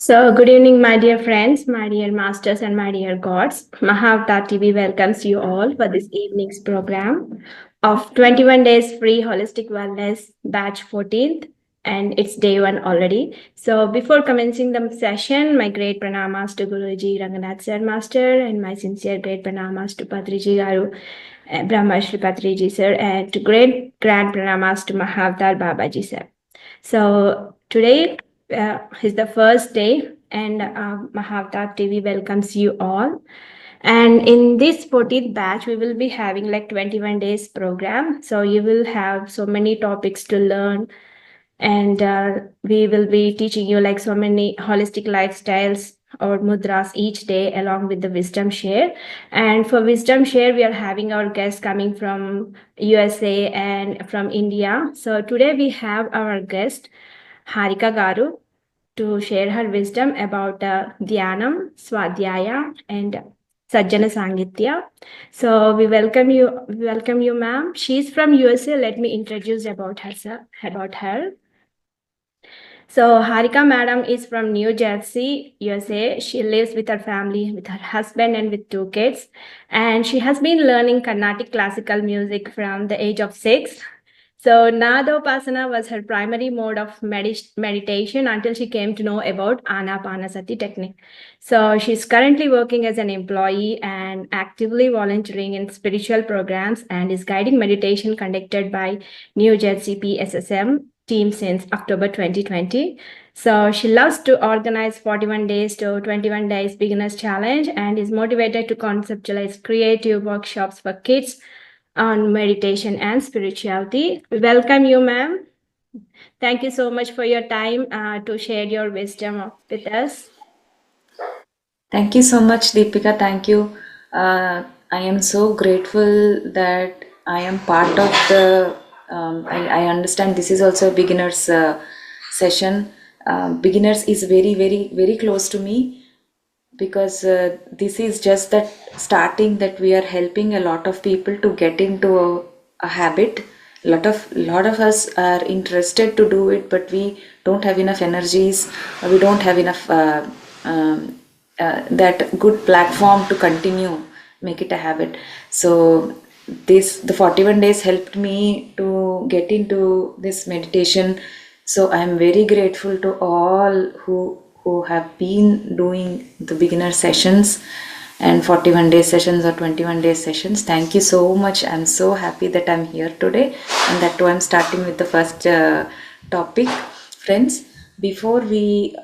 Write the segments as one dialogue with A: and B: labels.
A: Good evening, my dear friends, my dear masters, and my dear gods. Mahavatar TV welcomes you all for this evening's program of 21 Days Free Holistic Wellness Batch 14th, and it's day one already. So, before commencing the session, my great pranamas to Guruji Ranganath Sir Master, and my sincere great pranamas to Patriji Garu, Brahma Shri Patriji Sir, and to great grand pranamas to Mahavatar Babaji Sir. So today is the first day, and Mahavatar TV welcomes you all. And in this 14th batch, we will be having like 21 days program. So you will have so many topics to learn, and we will be teaching you like so many holistic lifestyles or mudras each day along with the wisdom share. And for wisdom share, we are having our guests coming from USA and from India. So today we have our guest Harika Garu to share her wisdom about Dhyana, Swadhyaya, and Sajjana Sangatya. So we welcome you, ma'am. She's from USA. Let me introduce about her. So Harika madam is from New Jersey, USA. She lives with her family, with her husband and with 2 kids. And she has been learning Carnatic classical music from the age of 6. So Nadopasana was her primary mode of meditation until she came to know about Anapanasati technique. So she's currently working as an employee and actively volunteering in spiritual programs and is guiding meditation conducted by New Jersey PSSM team since October 2020. So she loves to organize 41 days to 21 days beginners challenge and is motivated to conceptualize creative workshops for kids on meditation and spirituality. We welcome you, ma'am. Thank you so much for your time to share your wisdom with us.
B: Thank you so much, Deepika. Thank you. I am so grateful that I am part of the. I understand this is also a beginners session. Beginners is very close to me because this is just that starting that we are helping a lot of people to get into a habit. Lot of us are interested to do it, but we don't have enough energies. We don't have enough that good platform to continue, make it a habit. So the 41 days helped me to get into this meditation. So I am very grateful to all who have been doing the beginner sessions and 41 day sessions or 21 day sessions. Thank you so much. I'm so happy that I'm here today, and that too I'm starting with the first topic. Friends, before we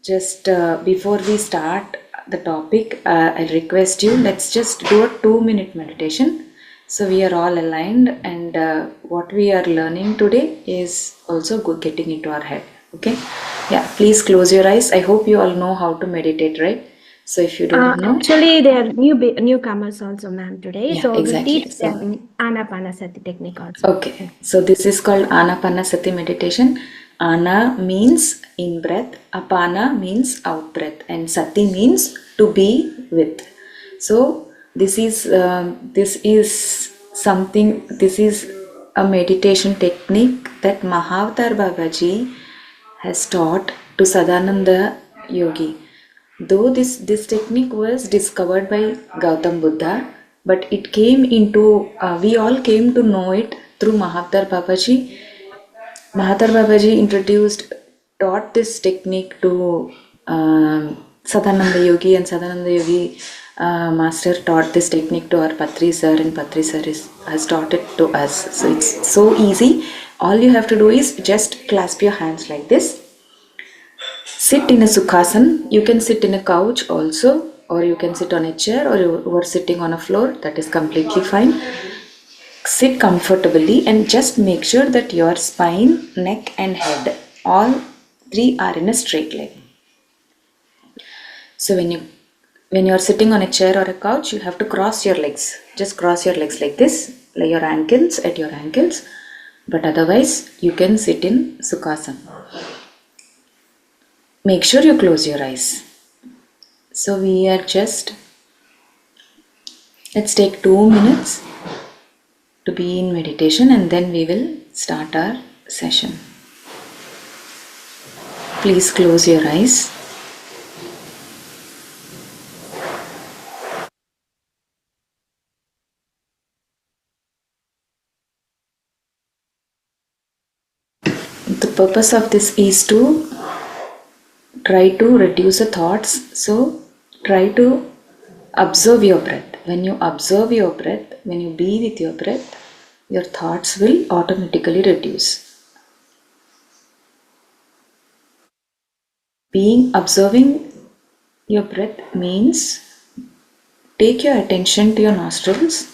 B: start the topic, I request you, let's just do a 2-minute meditation. So we are all aligned, and what we are learning today is also getting into our head. Okay? Yeah, please close your eyes. I hope you all know how to meditate, right? So if you don't know.
A: Actually, there are newcomers also, ma'am, today.
B: Yeah,
A: So we'll
B: exactly.
A: teach them Anapanasati technique also.
B: Okay, so this is called Anapanasati meditation. Ana means in breath, Apana means out breath, and Sati means to be with. So this is something. This is a meditation technique that Mahavatar Babaji has taught to Sadananda Yogi. Though this technique was discovered by Gautam Buddha, but it came into, we all came to know it through Mahavatar Babaji. Mahavatar Babaji taught this technique to Sadananda Yogi, and Sadananda Yogi master taught this technique to our Patri sir, and Patri sir has taught it to us. So it's so easy. All you have to do is just clasp your hands like this. Sit in a Sukhasana. You can sit in a couch also, or you can sit on a chair, or you are sitting on a floor. That is completely fine. Sit comfortably and just make sure that your spine, neck and head, all three are in a straight line. So when you are sitting on a chair or a couch, you have to cross your legs. Just cross your legs like this, lay your ankles at your ankles. But otherwise, you can sit in Sukhasana. Make sure you close your eyes. So let's take 2 minutes to be in meditation, and then we will start our session. Please close your eyes. The purpose of this is to try to reduce the thoughts. So try to observe your breath. When you observe your breath, when you be with your breath, your thoughts will automatically reduce. Observing your breath means take your attention to your nostrils.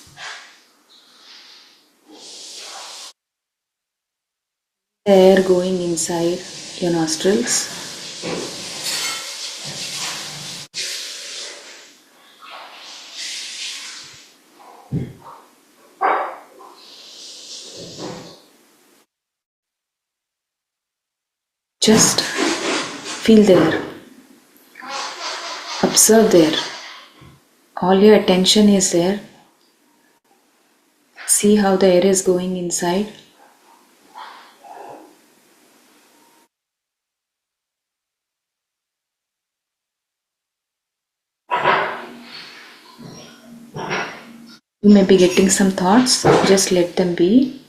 B: The air going inside your nostrils. Just feel there. Observe there. All your attention is there. See how the air is going inside. You may be getting some thoughts. Just let them be.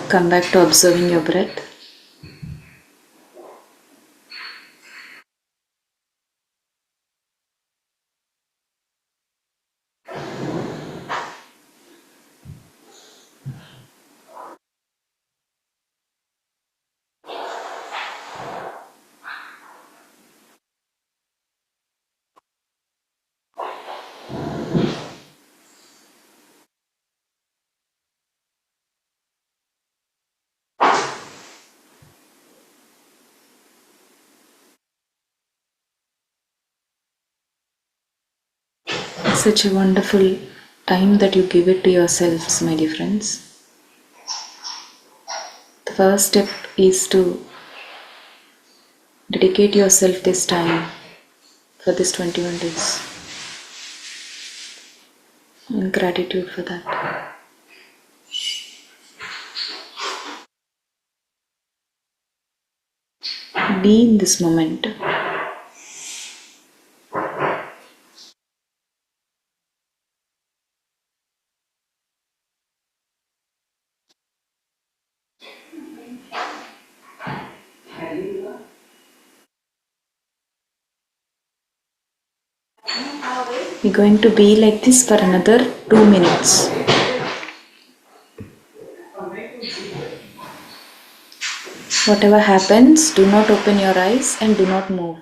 B: Come back to observing your breath. Such a wonderful time that you give it to yourselves, my dear friends. The first step is to dedicate yourself this time for this 21 days. And gratitude for that. Be in this moment. We're going to be like this for another 2 minutes. Whatever happens, do not open your eyes and do not move.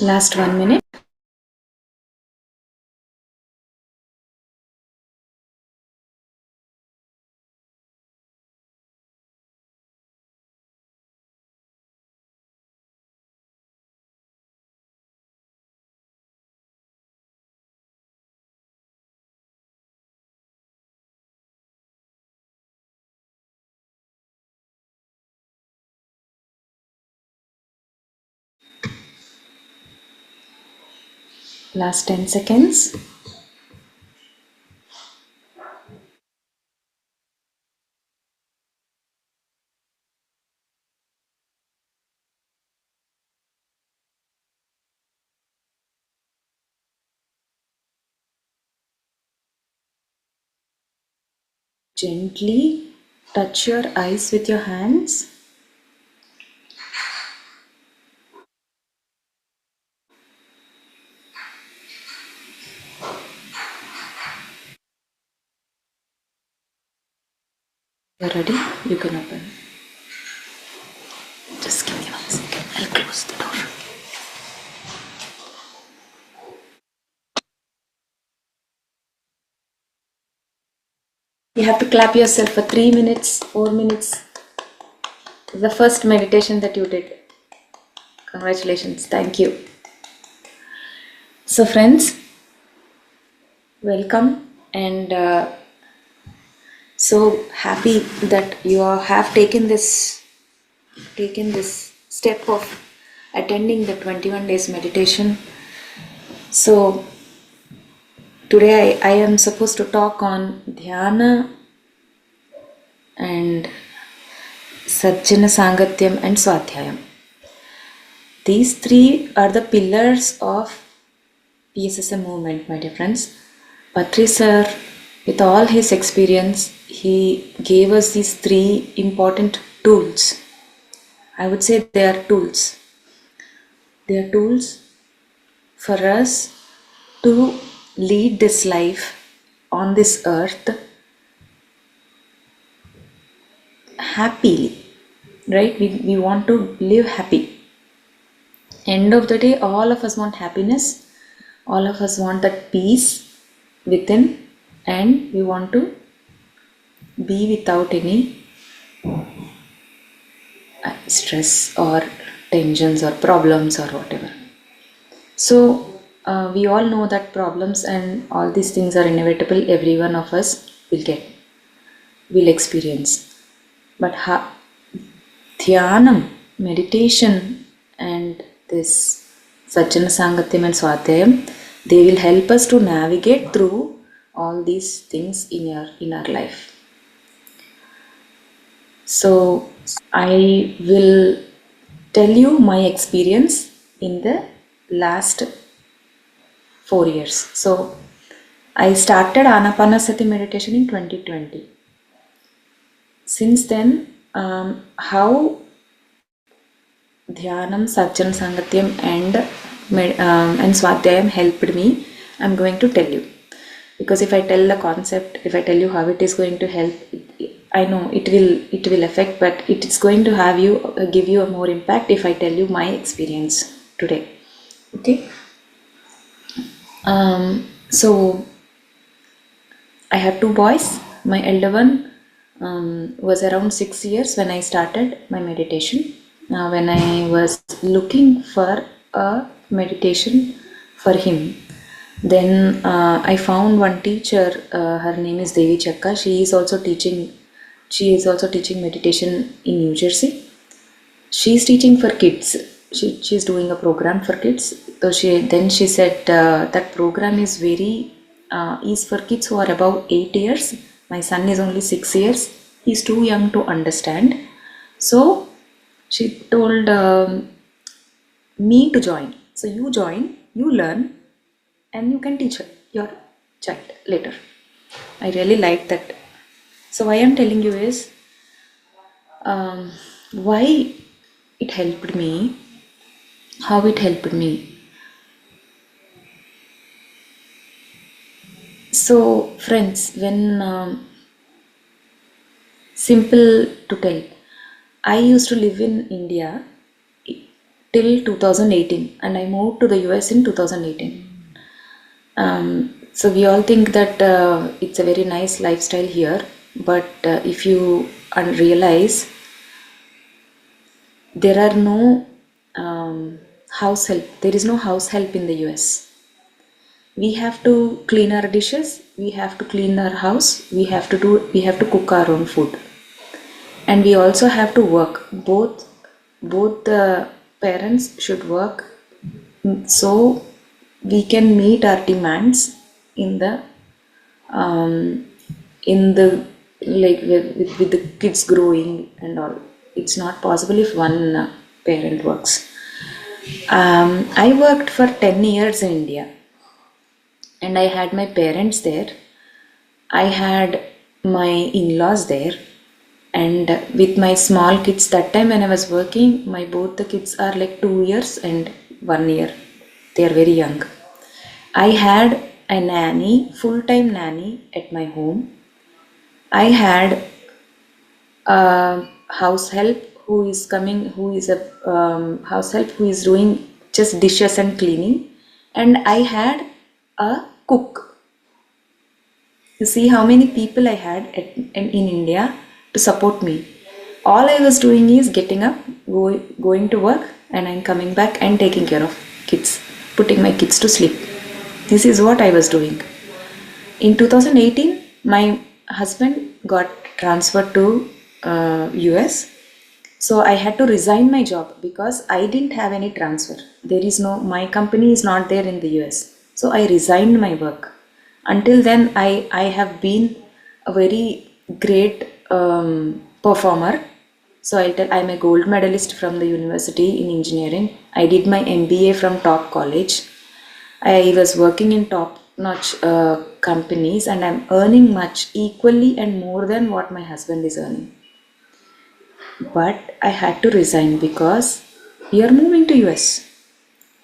B: Last 1 minute. Last 10 seconds. Gently touch your eyes with your hands. You're ready? You can open. Just give me 1 second. I'll close the door. You have to clap yourself for 3 minutes, 4 minutes. The first meditation that you did. Congratulations. Thank you. So friends, welcome. And So happy that you have taken this step of attending the 21 days meditation. So today I am supposed to talk on Dhyana and Sajjana, Sangatyam and Swadhyayam. These three are the pillars of PSSM movement, my dear friends. Patri sir, with all his experience, he gave us these three important tools. I would say they are tools. They are tools for us to lead this life on this earth happily, right? We want to live happy. End of the day, all of us want happiness, all of us want that peace within, and we want to be without any stress or tensions or problems or whatever. So we all know that problems and all these things are inevitable. Every one of us will experience. But Dhyanam, meditation, and this Sajjana, Sangatyam and Swadhyayam, they will help us to navigate through all these things in our life. So I will tell you my experience in the last 4 years. So I started Anapanasati meditation in 2020. Since then, how Dhyanam, Sajjana, Sangatyam and Swadhyayam helped me, I'm going to tell you. Because if I tell the concept, if I tell you how it is going to help, I know it will affect, but it is going to give you a more impact if I tell you my experience today. Okay. So I have 2 boys. My elder one was around 6 years when I started my meditation. When I was looking for a meditation for him, then I found one teacher. Her name is Devi Chakka. She is also teaching meditation in New Jersey. She is teaching for kids. She is doing a program for kids. So she said that program is for kids who are about 8 years. My son is only 6 years. He's too young to understand. So she told me to join. So you join, you learn, and you can teach your child later. I really like that. So why I'm telling you is why it helped me, how it helped me. So friends, when simple to tell, I used to live in India till 2018 and I moved to the US in 2018. So we all think that it's a very nice lifestyle here, but if you realize there are no house help, there is no house help in the US. We have to clean our dishes, we have to clean our house, we have to cook our own food, and we also have to work. Both the parents should work, so we can meet our demands in the like with the kids growing and all. It's not possible if one parent works. I worked for 10 years in India and I had my parents there. I had my in-laws there, and with my small kids that time when I was working, both the kids are like 2 years and 1 year. They are very young. I had a nanny, full-time nanny at my home. I had a house help who is doing just dishes and cleaning, and I had a cook. You see how many people I had in India to support me. All I was doing is getting up, going to work, and I'm coming back and taking care of kids, putting my kids to sleep. This is what I was doing. In 2018, my husband got transferred to US. So I had to resign my job because I didn't have any transfer. My company is not there in the US. So I resigned my work. Until then, I have been a very great performer. So I'll tell I'm a gold medalist from the university in engineering. I did my MBA from top college. I was working in top-notch companies, and I'm earning much equally and more than what my husband is earning. But I had to resign because we are moving to US.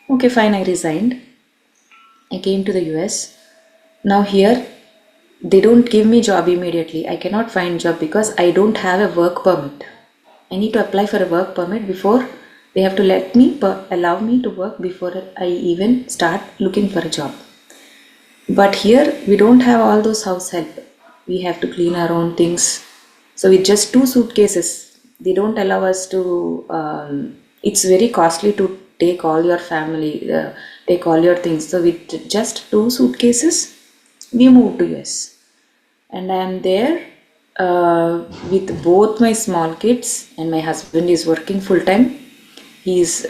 B: Okay, fine, I resigned. I came to the US. Now here, they don't give me job immediately. I cannot find job because I don't have a work permit. I need to apply for a work permit before they have to allow me to work before I even start looking for a job. But here we don't have all those house help. We have to clean our own things. So with just 2 suitcases, they don't allow us to. It's very costly to take all your family, take all your things. So with just 2 suitcases, we moved to US, and I am there with both my small kids, and my husband is working full time. He is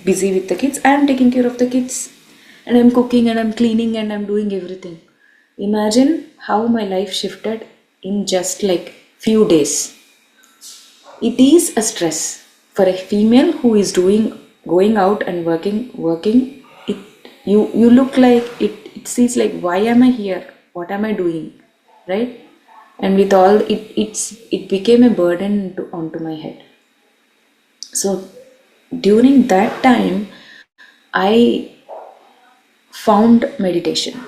B: busy with the kids. I am taking care of the kids, and I'm cooking and I'm cleaning and I'm doing everything. Imagine how my life shifted in just like few days. It is a stress for a female who is going out and working. You look like it seems like, why am I here? What am I doing? Right? And with all it became a burden onto my head. So during that time, I found meditation.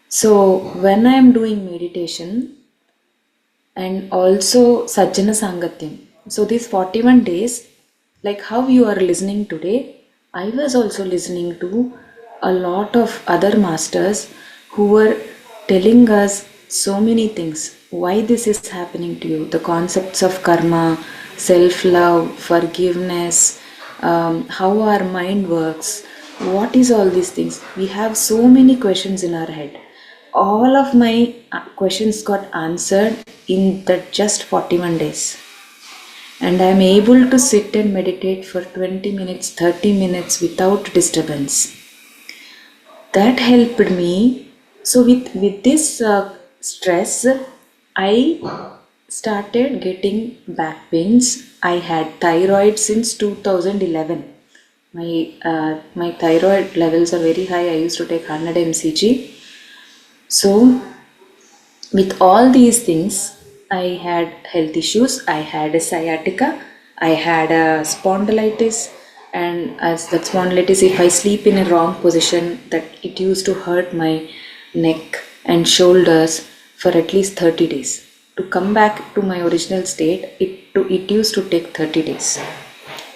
B: So when I am doing meditation and also Sajjana Sangatya, so these 41 days, like how you are listening today, I was also listening to a lot of other masters who were telling us so many things. Why this is happening to you, the concepts of karma, self-love, forgiveness, how our mind works, what is all these things. We have so many questions in our head. All of my questions got answered in that just 41 days. And I am able to sit and meditate for 20 minutes, 30 minutes without disturbance. That helped me. So with this stress, I started getting back pains. I had thyroid since 2011. My thyroid levels are very high. I used to take 100 mcg. So with all these things, I had health issues. I had a sciatica, I had a spondylitis, and as that spondylitis, if I sleep in a wrong position, that it used to hurt my neck and shoulders for at least 30 days. To come back to my original state, it used to take 30 days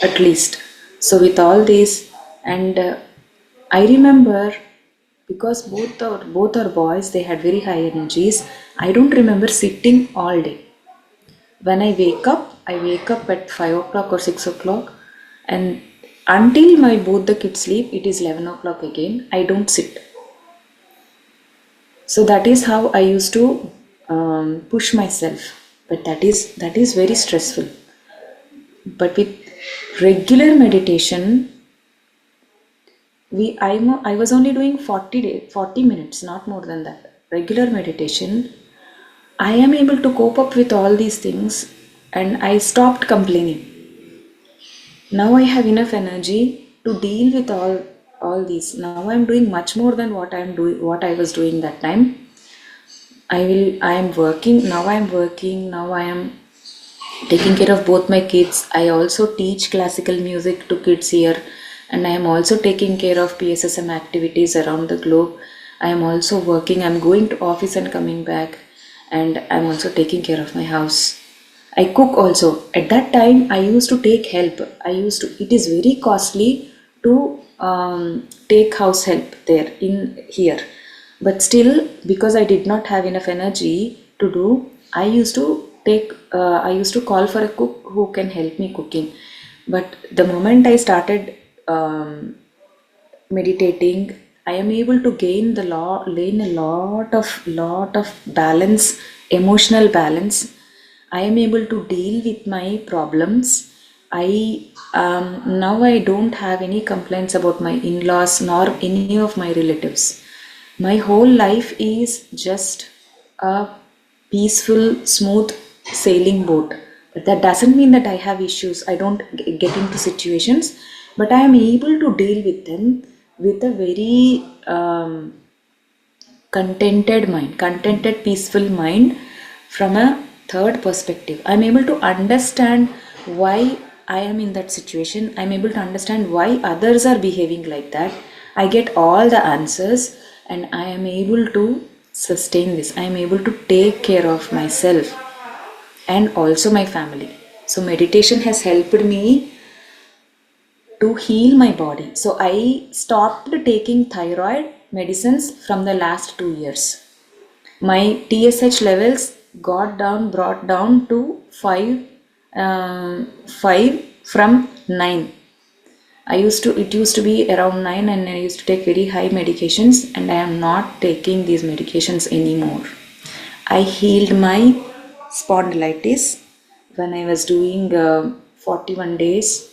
B: at least. So with all this, and I remember, because both our boys, they had very high energies. I don't remember sitting all day. When I wake up at 5 o'clock or 6 o'clock, and until my both the kids sleep, it is 11 o'clock again. I don't sit. So that is how I used to push myself. But that is very stressful. But with regular meditation, I was only doing 40 minutes, not more than that. Regular meditation, I am able to cope up with all these things, and I stopped complaining. Now I have enough energy to deal with all these. Now I am doing much more than what I was doing that time. I am working. Now I am taking care of both my kids. I also teach classical music to kids here, and I am also taking care of PSSM activities around the globe. I am also working. I'm going to office and coming back, and I'm also taking care of my house. I cook also. At that time, I used to take help. It is very costly to take house help there in here. But still, because I did not have enough energy to do, I used to call for a cook who can help me cooking. But the moment I started meditating, I am able to gain a lot of balance, emotional balance. I am able to deal with my problems. Now I don't have any complaints about my in-laws nor any of my relatives. My whole life is just a peaceful, smooth sailing boat. But that doesn't mean that I have issues. I don't get into situations, but I am able to deal with them with a very contented, peaceful mind from a third perspective. I'm able to understand why I am in that situation. I'm able to understand why others are behaving like that. I get all the answers and I am able to sustain this. I am able to take care of myself and also my family. So, meditation has helped me to heal my body. So, I stopped taking thyroid medicines from the last 2 years. My TSH levels brought down to 5 from 9. It used to be around 9 and I used to take very high medications and I am not taking these medications anymore. I healed my spondylitis when I was doing 41 days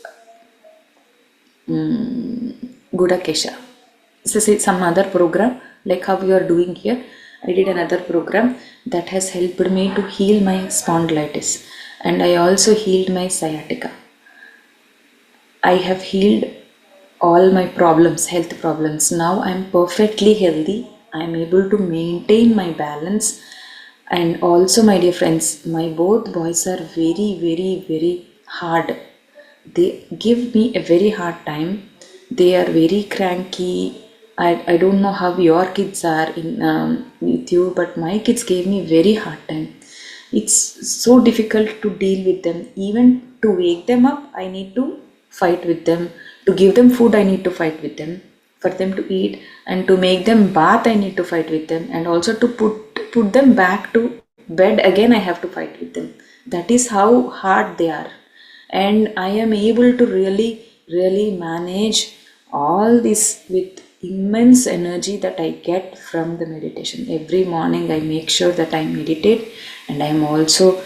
B: Gudakesha. This is some other program like how we are doing here. I did another program that has helped me to heal my spondylitis and I also healed my sciatica. I have healed all my problems, health problems. Now I am perfectly healthy. I am able to maintain my balance. And also, my dear friends, my both boys are very hard. They give me a very hard time. They are very cranky. I don't know how your kids are with you, but my kids gave me very hard time. It's so difficult to deal with them. Even to wake them up, I need to fight with them. To give them food, I need to fight with them. For them to eat and to make them bath, I need to fight with them. And also to put them back to bed again, I have to fight with them. That is how hard they are. And I am able to really manage all this with immense energy that I get from the meditation. Every morning I make sure that I meditate and I am also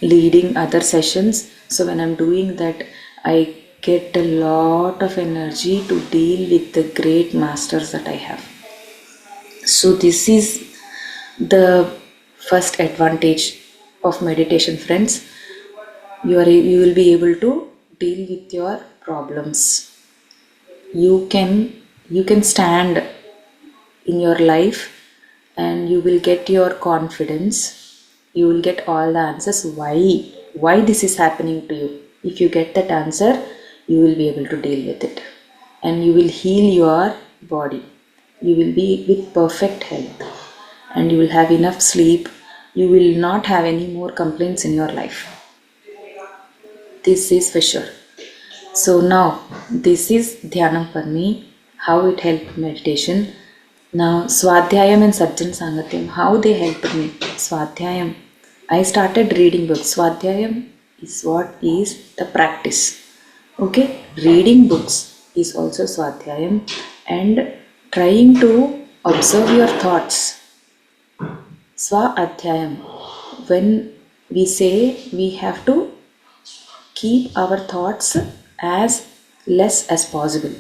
B: leading other sessions. So when I'm doing that, I get a lot of energy to deal with the great masters that I have. So this is the first advantage of meditation, friends. You will be able to deal with your problems. You can stand in your life and you will get your confidence. You will get all the answers why this is happening to you. If you get that answer, you will be able to deal with it and you will heal your body. You will be with perfect health and you will have enough sleep. You will not have any more complaints in your life. This is for sure. So now this is Dhyanam for me, how it helped meditation. Now Swadhyayam and Sangatyam, how they helped me. Swadhyayam, I started reading books. Swadhyayam is what is the practice. Okay, reading books is also Swadhyayam and trying to observe your thoughts. Swadhyayam, when we say we have to keep our thoughts as less as possible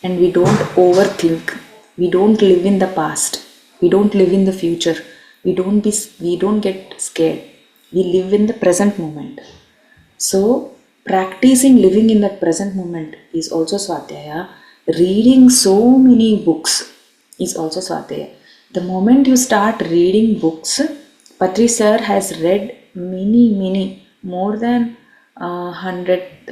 B: and we don't overthink. We don't live in the past. We don't live in the future. We don't get scared. We live in the present moment. So practicing living in that present moment is also Swadhyaya. Reading so many books is also Swadhyaya. The moment you start reading books, Patri sir has read many, more than 100,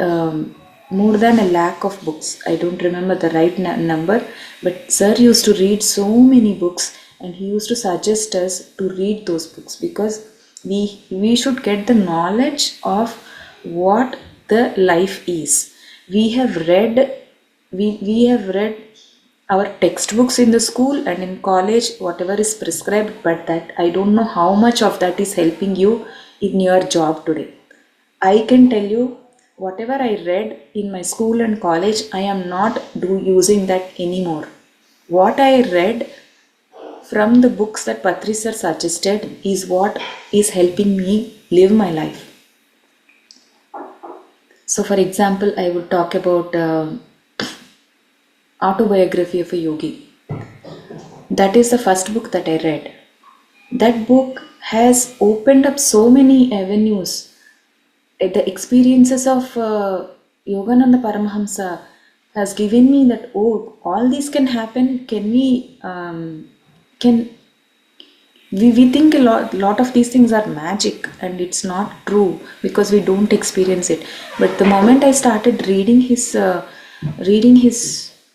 B: more than 100,000 of books. I don't remember the right number, but sir used to read so many books and he used to suggest us to read those books because we should get the knowledge of what the life is. We have read our textbooks in the school and in college, whatever is prescribed, but that I don't know how much of that is helping you in your job today. I can tell you whatever I read in my school and college, I am not using that anymore. what I read from the books that Patri sir suggested is what is helping me live my life. So for example, I would talk about Autobiography of a Yogi. That is the first book that I read. That book has opened up so many avenues. The experiences of Yogananda Paramahamsa has given me that, oh, all these can happen. We think a lot of these things are magic, and it's not true because we don't experience it. But the moment I started reading his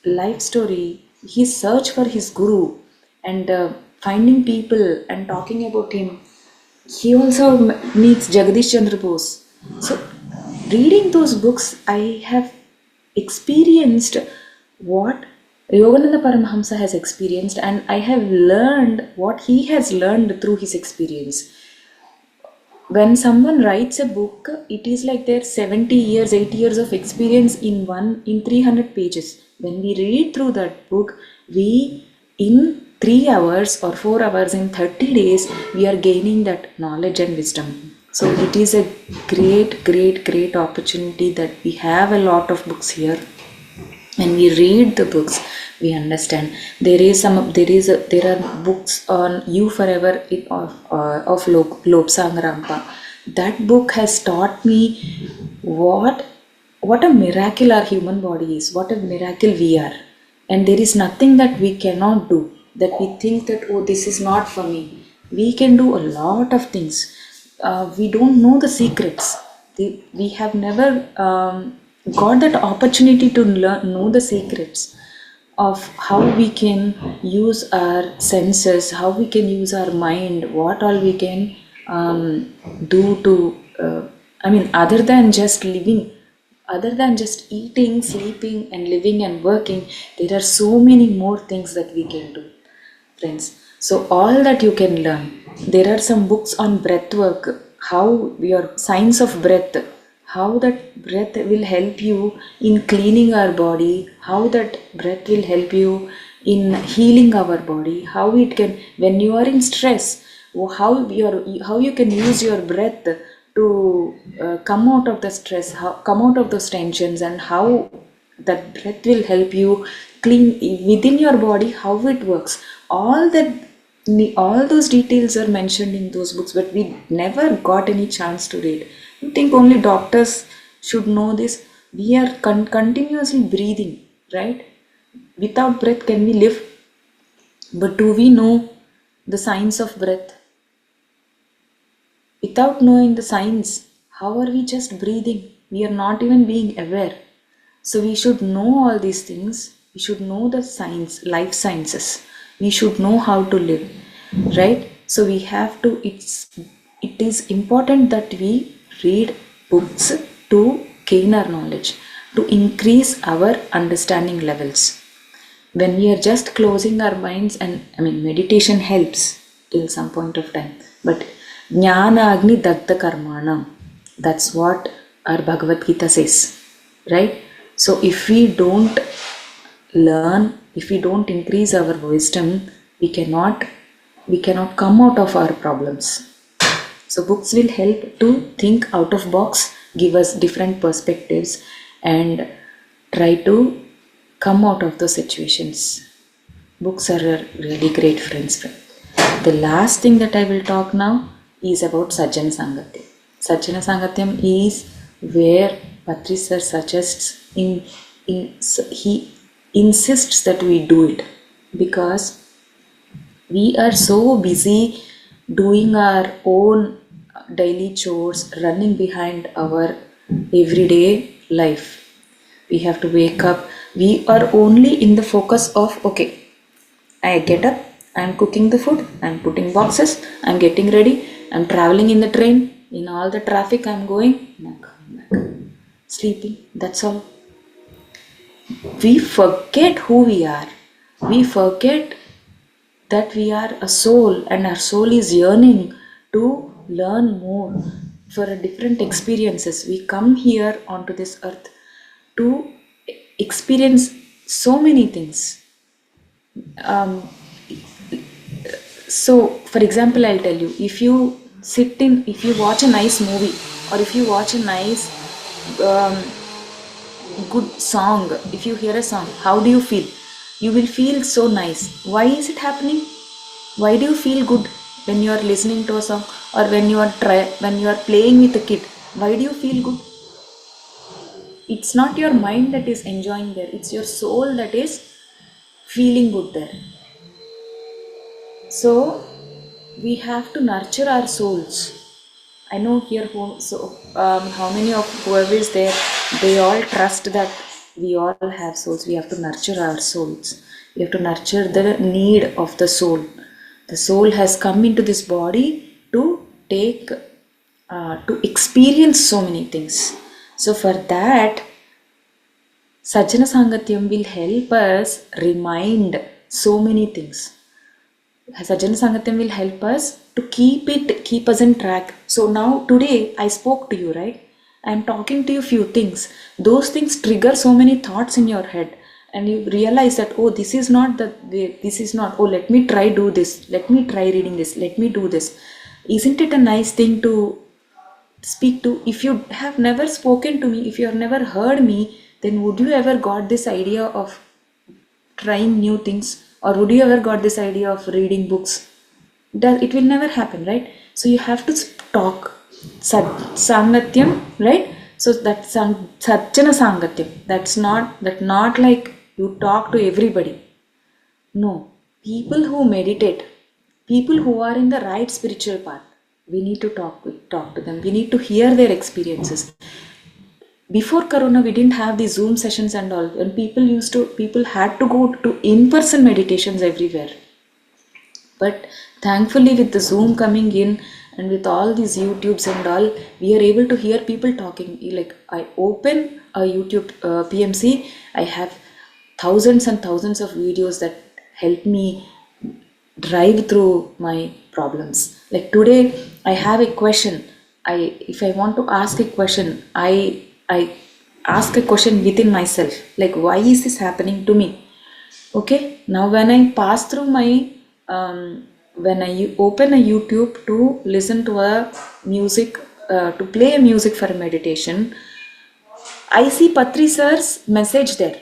B: life story, his search for his guru, and finding people and talking about him, he also meets Jagadish Chandra Bose. So, reading those books, I have experienced what Yogananda Paramahamsa has experienced, and I have learned what he has learned through his experience. When someone writes a book, it is like their 70 years, 80 years of experience in 300 pages. When we read through that book, we in 3 hours or 4 hours in 30 days, we are gaining that knowledge and wisdom. So it is a great opportunity that we have a lot of books here. When we read the books, we understand. There are books on You Forever of Lobsang Rampa. That book has taught me what a miracle our human body is, what a miracle we are, and there is nothing that we cannot do. That we think that, oh, this is not for me. We can do a lot of things. We don't know the secrets. We have never got that opportunity to know the secrets of how we can use our senses, how we can use our mind, what all we can do to, other than just living, other than just eating, sleeping, and living and working, there are so many more things that we can do, friends. So all that you can learn. There are some books on breath work, how your science of breath, how that breath will help you in cleaning our body, how that breath will help you in healing our body, how it can, when you are in stress, how you can use your breath to come out of the stress, come out of those tensions, and how that breath will help you clean within your body, how it works. All those details are mentioned in those books, but we never got any chance to read. You think only doctors should know this? We are continuously breathing, right? Without breath, can we live? But do we know the science of breath? Without knowing the science, how are we just breathing? We are not even being aware. So we should know all these things. We should know the science, life sciences. We should know how to live, right? So we have to, it is important that we read books to gain our knowledge, to increase our understanding levels. When we are just closing our minds, and meditation helps till some point of time, but Jnana Agni Dagda Karmanam, that's what our Bhagavad Gita says, right? So if we don't learn, if we don't increase our wisdom, we cannot come out of our problems. So books will help to think out of box, give us different perspectives, and try to come out of those situations. Books are really great friends. The last thing that I will talk now is about Sajjana Sangatya. Sajjana Sangatyam is where Patri sir suggests, he insists that we do it, because we are so busy doing our own daily chores, running behind our everyday life. We have to wake up. We are only in the focus of, okay, I get up, I'm cooking the food, I'm putting boxes, I'm getting ready, I'm traveling in the train, in all the traffic I'm going, and I'm coming back, sleeping, that's all. We forget who we are. We forget that we are a soul, and our soul is yearning to learn more for different experiences. We come here onto this earth to experience so many things. um, so for example, I'll tell you, if you watch a nice movie, or if you watch a nice um, good song, if you hear a song, how do you feel? You will feel so nice. Why is it happening? Why do you feel good when you are listening to a song, or when you are playing with a kid? Why do you feel good? It's not your mind that is enjoying there, it's your soul that is feeling good there. So we have to nurture our souls. I know here how many of whoever is there, they all trust that we all have souls. We have to nurture our souls. We have to nurture the need of the soul. The soul has come into this body to to experience so many things. So for that, Sajjana Sangatyam will help us remind so many things. Sajjana Sangatyam will help us to keep us in track. So now today I spoke to you, right? I am talking to you few things. Those things trigger so many thoughts in your head, and you realize that, oh, this is not the way, this is not, oh, let me try do this, let me try reading this, let me do this. Isn't it a nice thing to speak to? If you have never spoken to me, if you have never heard me, then would you ever got this idea of trying new things, or would you ever got this idea of reading books? It will never happen, right? So you have to talk sangatyam, right? So that Sajjana Sangatyam, not like you talk to everybody. No, people who meditate, people who are in the right spiritual path, we need to talk to them. We need to hear their experiences. Before corona, we didn't have these Zoom sessions and all, and people had to go to in-person meditations everywhere. But thankfully, with the Zoom coming in, and with all these YouTubes and all, we are able to hear people talking. Like, I open a YouTube PMC, I have thousands and thousands of videos that help me drive through my problems. Like today, I have a question. If I want to ask a question, I ask a question within myself. Like, why is this happening to me? Okay, now when I pass through when I open a YouTube to listen to a music, to play a music for a meditation, I see Patri sir's message there.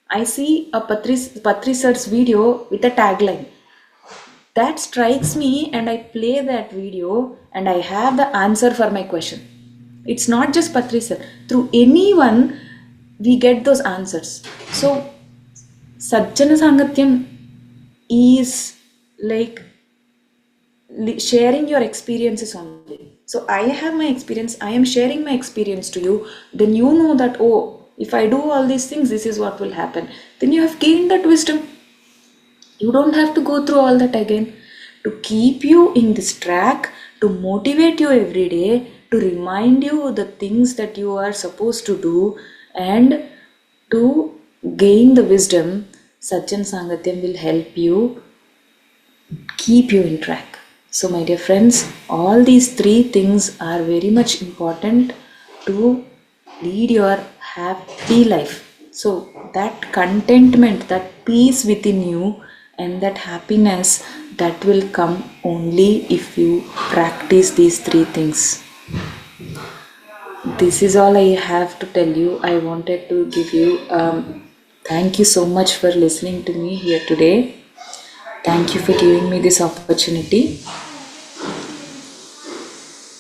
B: I see a Patri sir's video with a tagline. That strikes me, and I play that video, and I have the answer for my question. It's not just Patri sir. Through anyone, we get those answers. So Sajjana Sangatyam is like sharing your experiences only. So I have my experience, I am sharing my experience to you. Then you know that, oh, if I do all these things, this is what will happen. Then you have gained that wisdom. You don't have to go through all that again. To keep you in this track, to motivate you every day, to remind you the things that you are supposed to do, and to gain the wisdom, Sajjan Sangatyam will help you keep you in track. So, my dear friends, all these three things are very much important to lead your happy life. So, that contentment, that peace within you, and that happiness, that will come only if you practice these three things. This is all I have to tell you. I wanted to give you thank you so much for listening to me here today. Thank you for giving me this opportunity.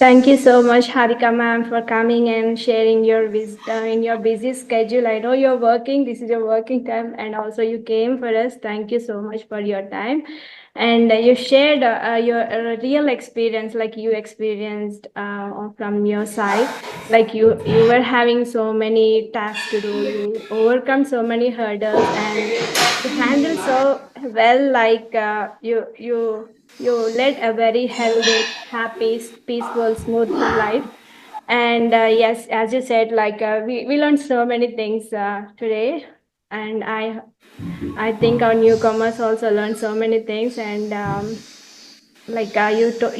A: Thank you so much, Harika ma'am, for coming and sharing your wisdom in your busy schedule. I know you're working, this is your working time, and also you came for us. Thank you so much for your time. And you shared your real experience, like you experienced from your side. Like you were having so many tasks to do, you overcome so many hurdles, and you handle so well. Like you led a very healthy, happy, peaceful, smooth life. And yes, as you said, like we learned so many things today. And I think our newcomers also learned so many things. And like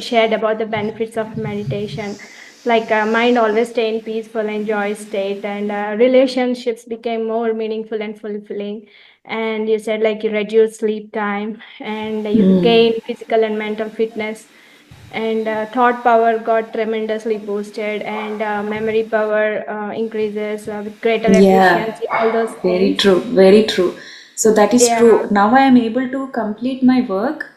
A: shared about the benefits of meditation, like mind always stay in peaceful and joy state, and relationships became more meaningful and fulfilling. and you said like you reduce sleep time, and you gain physical and mental fitness, and thought power got tremendously boosted, and memory power increases with greater
B: Yeah,
A: efficiency, all those
B: very
A: things.
B: true, very true. So that is
A: Yeah.
B: true. Now I am able to complete my work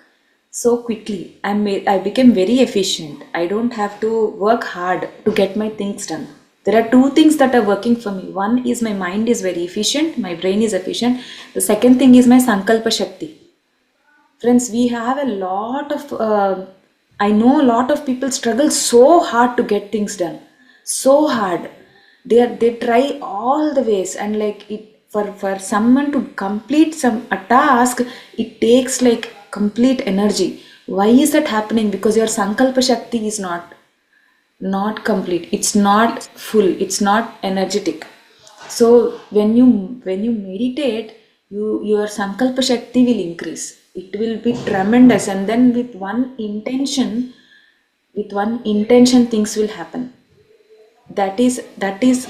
B: so quickly. I became very efficient. I don't have to work hard to get my things done. There are two things that are working for me. One is my mind is very efficient, my brain is efficient. The second thing is my Sankalpa Shakti. Friends, we have a lot of, I know a lot of people struggle so hard to get things done. So hard. They try all the ways, and like for someone to complete a task, it takes like complete energy. Why is that happening? Because your Sankalpa Shakti is not complete, it's not full, it's not energetic. So when you meditate, your sankalpa shakti will increase, it will be tremendous, and then with one intention things will happen. That is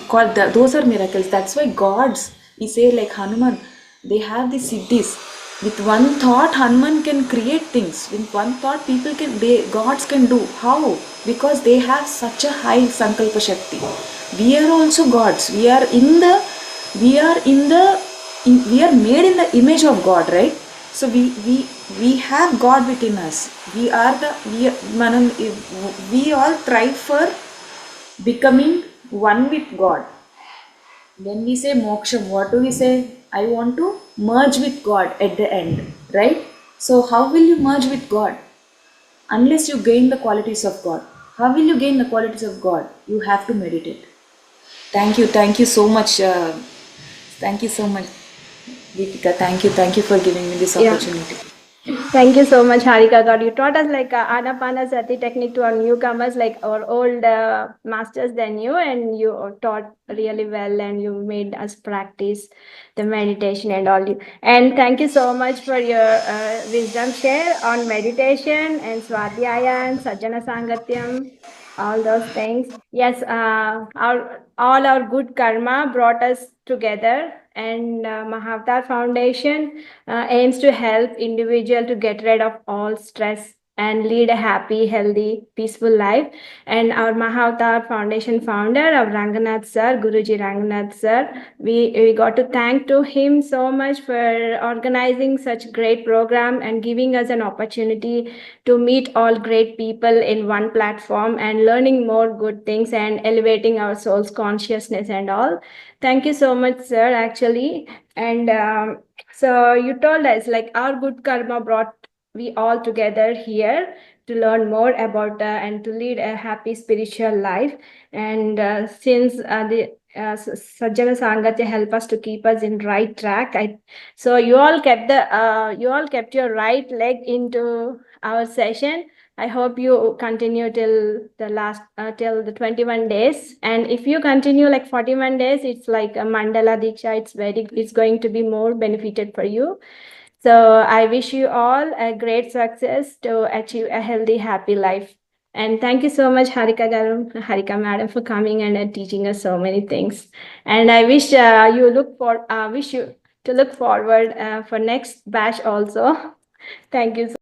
B: called those are miracles. That's why gods, we say, like Hanuman, they have these siddhis. With one thought Hanuman can create things. With one thought people can, gods can do. How? Because they have such a high sankalpa shakti. We are also gods. We are made in the image of God, right? So we have God within us. We all thrive for becoming one with God. When we say moksham, what do we say? I want to merge with God at the end, right? So, how will you merge with God? Unless you gain the qualities of God. How will you gain the qualities of God? You have to meditate. Thank you so much. Thank you so much, Deepika. Thank you for giving me this
A: Yeah.
B: opportunity.
A: Thank you so much, Harika God. You taught us like Anapanasati technique to our newcomers, like our old masters than you, and you taught really well, and you made us practice the meditation and all. And thank you so much for your wisdom share on meditation and Swadhyaya and Sajjana Sangatyam, all those things. Yes, all our good karma brought us together, and Mahavatar Foundation aims to help individual to get rid of all stress and lead a happy, healthy, peaceful life. And our Mahavatar Foundation founder, our Ranganath sir, Guruji Ranganath sir, we got to thank to him so much for organizing such great program and giving us an opportunity to meet all great people in one platform and learning more good things and elevating our soul's consciousness and all. Thank you so much, sir, actually. And so you told us like our good karma brought we all together here to learn more about and to lead a happy spiritual life. And since the Sajjana Sangatya help us to keep us in right track. So you all kept your right leg into our session. I hope you continue till the 21 days. And if you continue like 41 days, it's like a Mandala Diksha. It's going to be more benefited for you. So I wish you all a great success to achieve a healthy, happy life. And thank you so much, Harika madam, for coming and teaching us so many things. And I wish wish you to look forward for next batch also. Thank you so